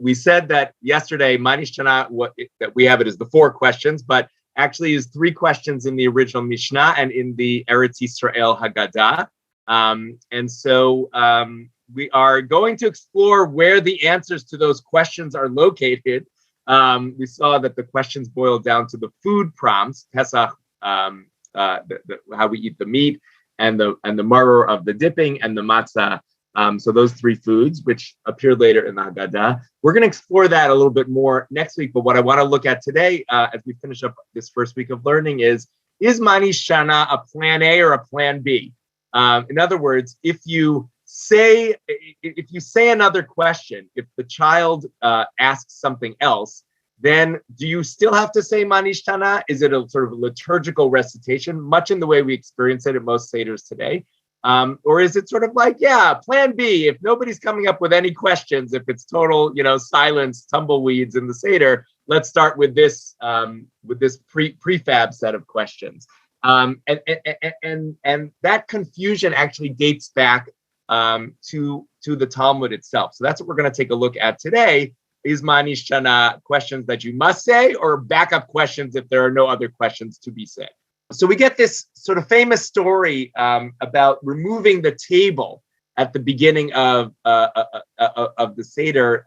We said that yesterday, Mah Nishtanah, that we have it as the 4 questions, but actually is 3 questions in the original Mishnah and in the Eretz Yisrael Haggadah. And so we are going to explore where the answers to those questions are located. We saw that the questions boiled down to the food prompts, Pesach, how we eat the meat, and the maror of the dipping, and the matzah. So those 3 foods, which appear later in the Haggadah. We're going to explore that a little bit more next week. But what I want to look at today, as we finish up this first week of learning, is Mah Nishtanah a plan A or a plan B? In other words, if you say another question, if the child asks something else, then do you still have to say Mah Nishtanah? Is it a sort of liturgical recitation, much in the way we experience it at most Seders today? Or is it sort of like, plan B, if nobody's coming up with any questions, if it's total, silence, tumbleweeds in the Seder, let's start with this prefab set of questions. And that confusion actually dates back to the Talmud itself. So that's what we're going to take a look at today. Is Mah Nishtanah questions that you must say, or backup questions if there are no other questions to be said? So we get this sort of famous story about removing the table at the beginning of the Seder,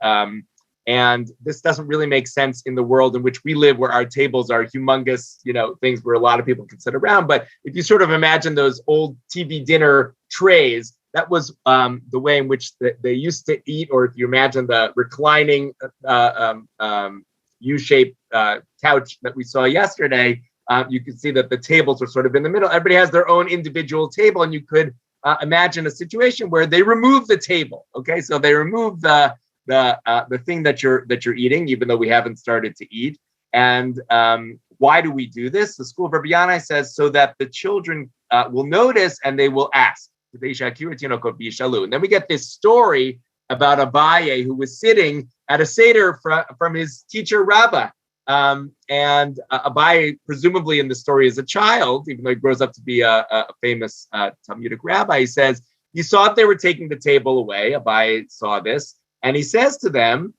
and this doesn't really make sense in the world in which we live, where our tables are humongous, things where a lot of people can sit around. But if you sort of imagine those old TV dinner trays, that was the way in which they used to eat, or if you imagine the reclining U-shaped couch that we saw yesterday, you can see that the tables were sort of in the middle. Everybody has their own individual table, and you could imagine a situation where they remove the table. Okay, so they remove the thing that you're eating, even though we haven't started to eat. And why do we do this? The school of Rabbi Yanai says so that the children will notice and they will ask. And then we get this story about Abaye, who was sitting at a Seder from his teacher Rabbah. And Abaye, presumably in the story as a child, even though he grows up to be a famous Talmudic rabbi, he says, he saw they were taking the table away. Abaye saw this, and he says to them,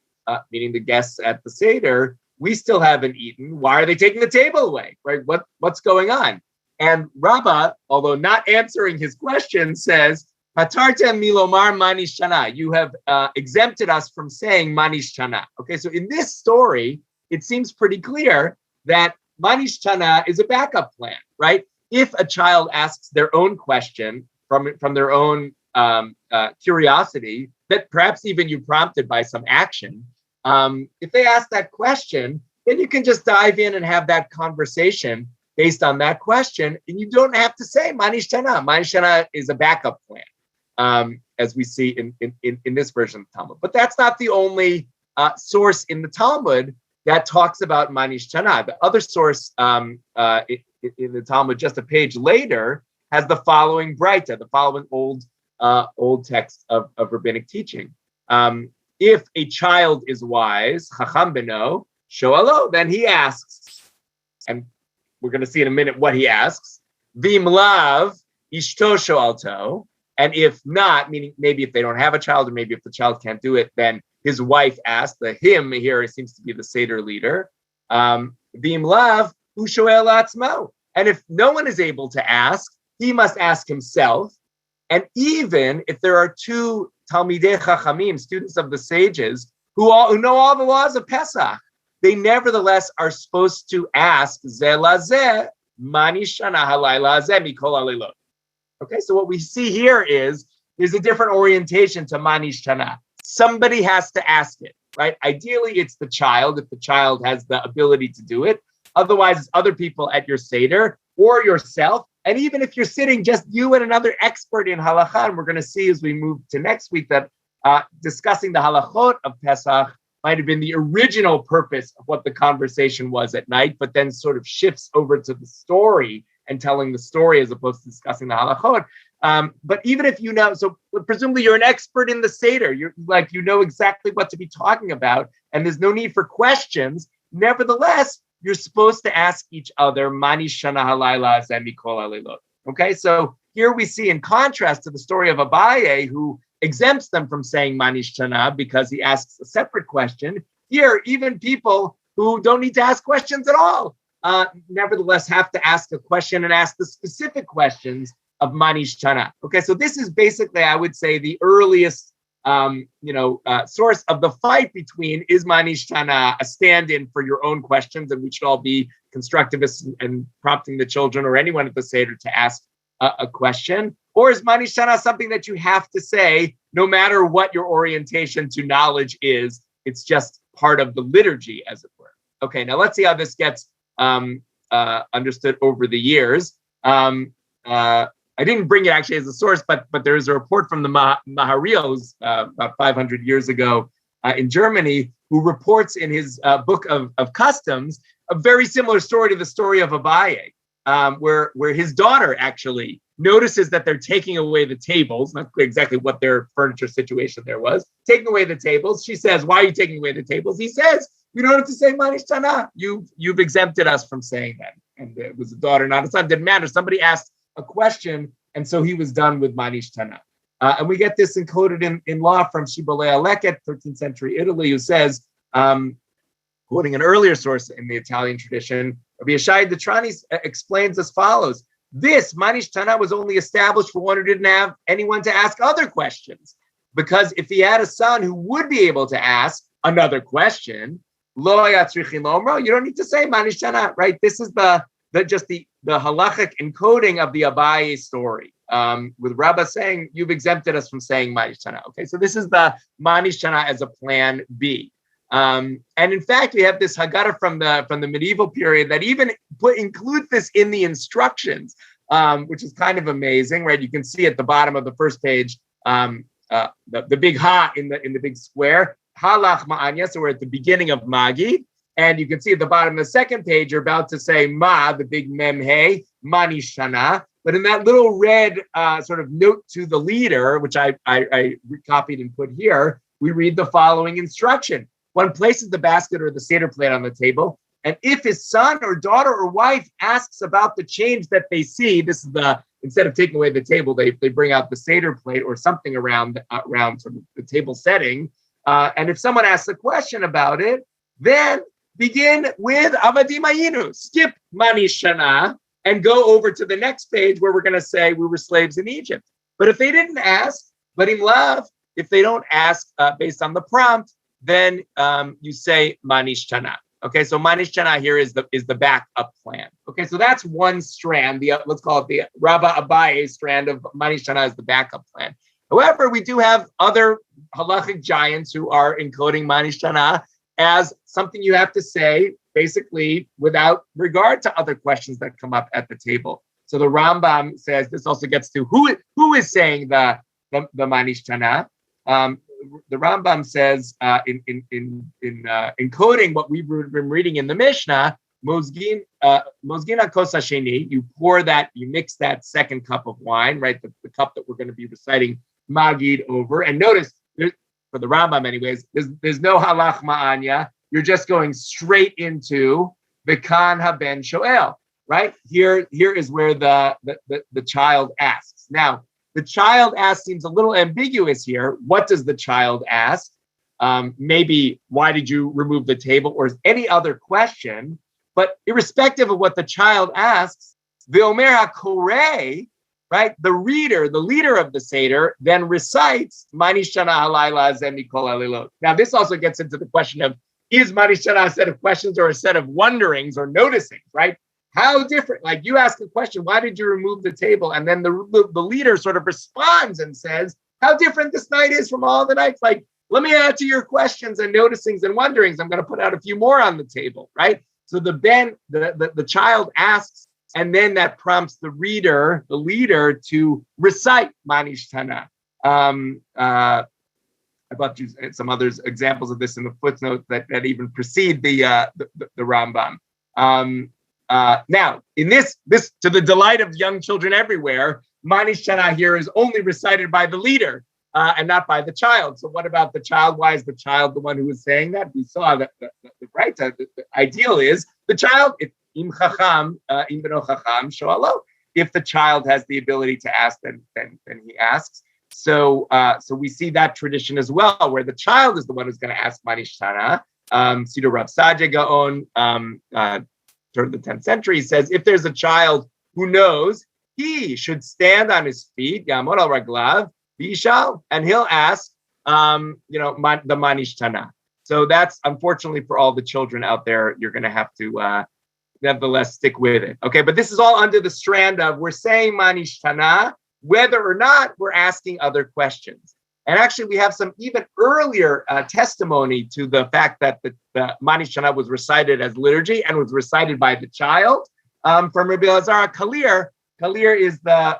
meaning the guests at the Seder, we still haven't eaten. Why are they taking the table away? Right? What's going on? And Rabbah, although not answering his question, says, Patartem milomar Mah Nishtanah. You have exempted us from saying Mah Nishtanah. Okay, so in this story, it seems pretty clear that Mah Nishtanah is a backup plan, right? If a child asks their own question from their own curiosity, that perhaps even you prompted by some action, if they ask that question, then you can just dive in and have that conversation based on that question, and you don't have to say Mah Nishtanah. Mah Nishtanah is a backup plan, as we see in this version of the Talmud. But that's not the only source in the Talmud that talks about Mah Nishtanah. The other source in the Talmud, just a page later, has the following Breita, the following old text of rabbinic teaching. If a child is wise, Chacham beno, shoalo, then he asks. And we're going to see in a minute what he asks. V'im lav, ishto shoalto. And if not, meaning maybe if they don't have a child, or maybe if the child can't do it, then his wife asked. The him here seems to be the Seder leader. V'im lav, hu shoel atzmo. And if no one is able to ask, he must ask himself. And even if there are 2 Talmidei Chachamim, students of the sages, who know all the laws of Pesach, they nevertheless are supposed to ask Zeh lazeh, Mah Nishtanah halayla hazeh mikol halilot. Okay, so what we see here is there's a different orientation to Mah Nishtanah. Somebody has to ask it, right? Ideally, it's the child, if the child has the ability to do it. Otherwise, it's other people at your Seder or yourself. And even if you're sitting just you and another expert in halakha, and we're going to see as we move to next week that discussing the halachot of Pesach might have been the original purpose of what the conversation was at night, but then sort of shifts over to the story and telling the story as opposed to discussing the halachot. But even if you know, so presumably you're an expert in the Seder, you know exactly what to be talking about, and there's no need for questions. Nevertheless, you're supposed to ask each other, Mah Nishtanah halayla hazeh mikol halilot. Okay, so here we see, in contrast to the story of Abaye, who exempts them from saying Mah Nishtanah because he asks a separate question. Here, even people who don't need to ask questions at all, nevertheless have to ask a question and ask the specific questions of Mah Nishtanah. Okay, so this is basically, I would say, the earliest source of the fight between is Mah Nishtanah a stand-in for your own questions, and we should all be constructivists and prompting the children or anyone at the Seder to ask a question, or is Mah Nishtanah something that you have to say no matter what your orientation to knowledge is? It's just part of the liturgy, as it were. Okay, now let's see how this gets understood over the years. I didn't bring it actually as a source, but there is a report from the Maharios about 500 years ago in Germany, who reports in his book of customs a very similar story to the story of Abaye, where his daughter actually notices that they're taking away the tables, not clear exactly what their furniture situation there was, taking away the tables. She says, "Why are you taking away the tables?" He says, "We don't have to say Mah Nishtanah. You've exempted us from saying that." And it was a daughter, not a son. Didn't matter. Somebody asked a question, and so he was done with Mah Nishtanah. And we get this encoded in law from Shibbolei Leket, 13th century Italy, who says, quoting an earlier source in the Italian tradition, Rabbi Yeshai Detrani explains as follows: this Mah Nishtanah was only established for one who didn't have anyone to ask other questions, because if he had a son who would be able to ask another question, lo yatzrichin lomro, you don't need to say Mah Nishtanah, right? This is the halachic encoding of the Abaye story, with Rabbah saying, "You've exempted us from saying Mah Nishtanah." Okay, so this is the Mah Nishtanah as a plan B. And in fact, we have this Haggadah from the medieval period that even includes this in the instructions, which is kind of amazing, right? You can see at the bottom of the first page, the big ha in the big square, halach ma'anya. So we're at the beginning of Maggid, and you can see at the bottom of the second page, you're about to say ma, the big mem hey, Mah Nishtanah. But in that little red sort of note to the leader, which I copied and put here, we read the following instruction. One places the basket or the Seder plate on the table, and if his son or daughter or wife asks about the change that they see, this is instead of taking away the table, they bring out the Seder plate or something around sort of the table setting. And if someone asks a question about it, then begin with Avadim Ayinu, skip Mah Nishtanah, and go over to the next page where we're going to say we were slaves in Egypt. But if they didn't ask, but in love, if they don't ask based on the prompt, then you say Mah Nishtanah. Okay, so Mah Nishtanah here is the backup plan. Okay, so that's one strand. Let's call it the Rabba Abaye strand of Mah Nishtanah as the backup plan. However, we do have other halachic giants who are encoding Mah Nishtanah as something you have to say, basically, without regard to other questions that come up at the table. So the Rambam says this also gets to who is saying the Mah Nishtanah. The Rambam says in encoding what we've been reading in the Mishnah, Mozgin kos hasheni, you pour that, you mix that second cup of wine, right? The cup that we're going to be reciting Maggid over. And notice, for the Rambam anyways, there's no halach ma'anya. You're just going straight into V'kan haben shoel, right? Here is where the child asks. Now, the child ask seems a little ambiguous here. What does the child ask? Maybe, why did you remove the table, or any other question? But irrespective of what the child asks, V'omer HaKoreh, right? The leader of the Seder, then recites Mah Nishtanah halayla hazeh mikol halilot. Now, this also gets into the question of, is Mah Nishtanah a set of questions or a set of wonderings or noticings, right? How different? Like, you ask a question, why did you remove the table? And then the leader sort of responds and says, how different this night is from all the nights. Like, let me add to your questions and noticings and wonderings. I'm going to put out a few more on the table, right? So the child asks, and then that prompts the leader to recite Mah Nishtanah. I brought you some other examples of this in the footnote that even precede the Rambam. Now, in this, to the delight of young children everywhere, Mah Nishtanah here is only recited by the leader and not by the child. So what about the child? Why is the child the one who is saying that? We saw that the ideal is the child, if the child has the ability to ask, then he asks. So we see that tradition as well, where the child is the one who's going to ask Mah Nishtanah. Seder Rav Sadia Gaon, during the 10th century, says if there's a child who knows, he should stand on his feet, Yamod al Raglav, Bishal, and he'll ask, the Mah Nishtanah. So that's, unfortunately, for all the children out there, you're going to have to nevertheless stick with it. Okay, but this is all under the strand of we're saying Mah Nishtanah, whether or not we're asking other questions. And actually, we have some even earlier testimony to the fact that the Mah Nishtanah was recited as liturgy and was recited by the child from Rabbi Elazar Kalir. Kalir is the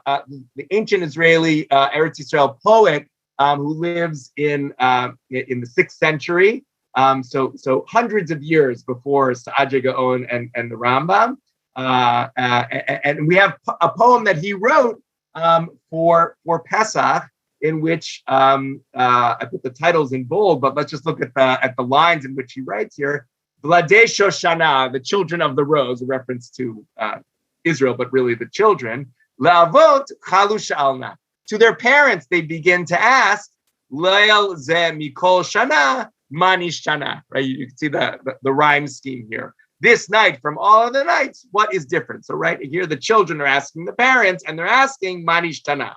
ancient Israeli Eretz Yisrael poet who lives in the 6th century, so hundreds of years before Saadia Gaon and the Rambam. And we have a poem that he wrote for Pesach, in which I put the titles in bold, but let's just look at the lines in which he writes here. Vladei Shoshana, the children of the rose, a reference to Israel, but really the children. Le'avot chalu sha'alna. To their parents, they begin to ask, Leil ze mikol shana, Mah Nishtanah. Right? You can see the rhyme scheme here. This night, from all of the nights, what is different? So right here, the children are asking the parents, and they're asking Mah Nishtanah.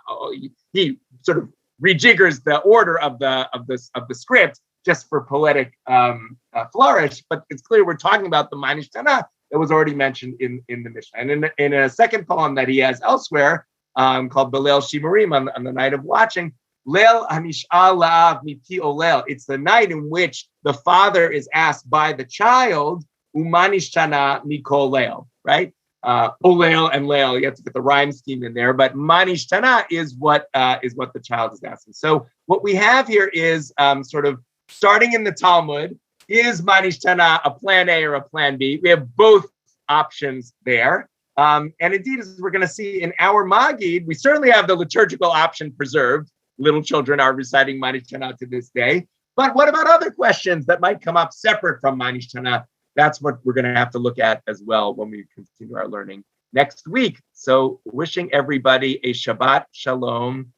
He sort of rejiggers the order of the script just for poetic flourish, but it's clear we're talking about the Mah Nishtanah that was already mentioned in the Mishnah. And in a second poem that he has elsewhere, called Belel Shimurim, on the night of watching, Leil Hanish'al La'av Mipi Olel. It's the night in which the father is asked by the child, Mah Nishtanah Mikol Leil, right? Olel and Leil, you have to get the rhyme scheme in there, but Mah Nishtanah is what the child is asking. So what we have here is sort of starting in the Talmud. Is Mah Nishtanah a plan A or a plan B? We have both options there. And indeed, as we're going to see in our Maggid, we certainly have the liturgical option preserved. Little children are reciting Mah Nishtanah to this day. But what about other questions that might come up separate from Mah Nishtanah? That's what we're going to have to look at as well when we continue our learning next week. So wishing everybody a Shabbat Shalom